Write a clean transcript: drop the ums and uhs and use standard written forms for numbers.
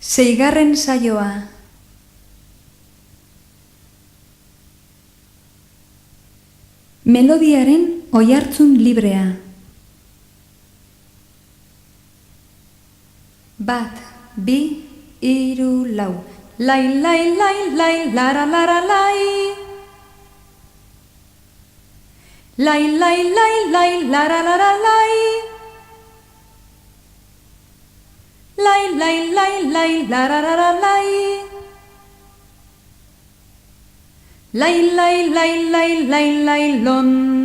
Seigarren saioa. Melodiaren oihartzun librea. 1, 2, 3, 4. Lai, lai, lai, lai, lara, lara, lai. Lai, lai, lai, lai, lara, lara, lai. Lai, lai, lai, lai, lara, lara, lai. Lai, lai, lai, lai, lai, lai, lon.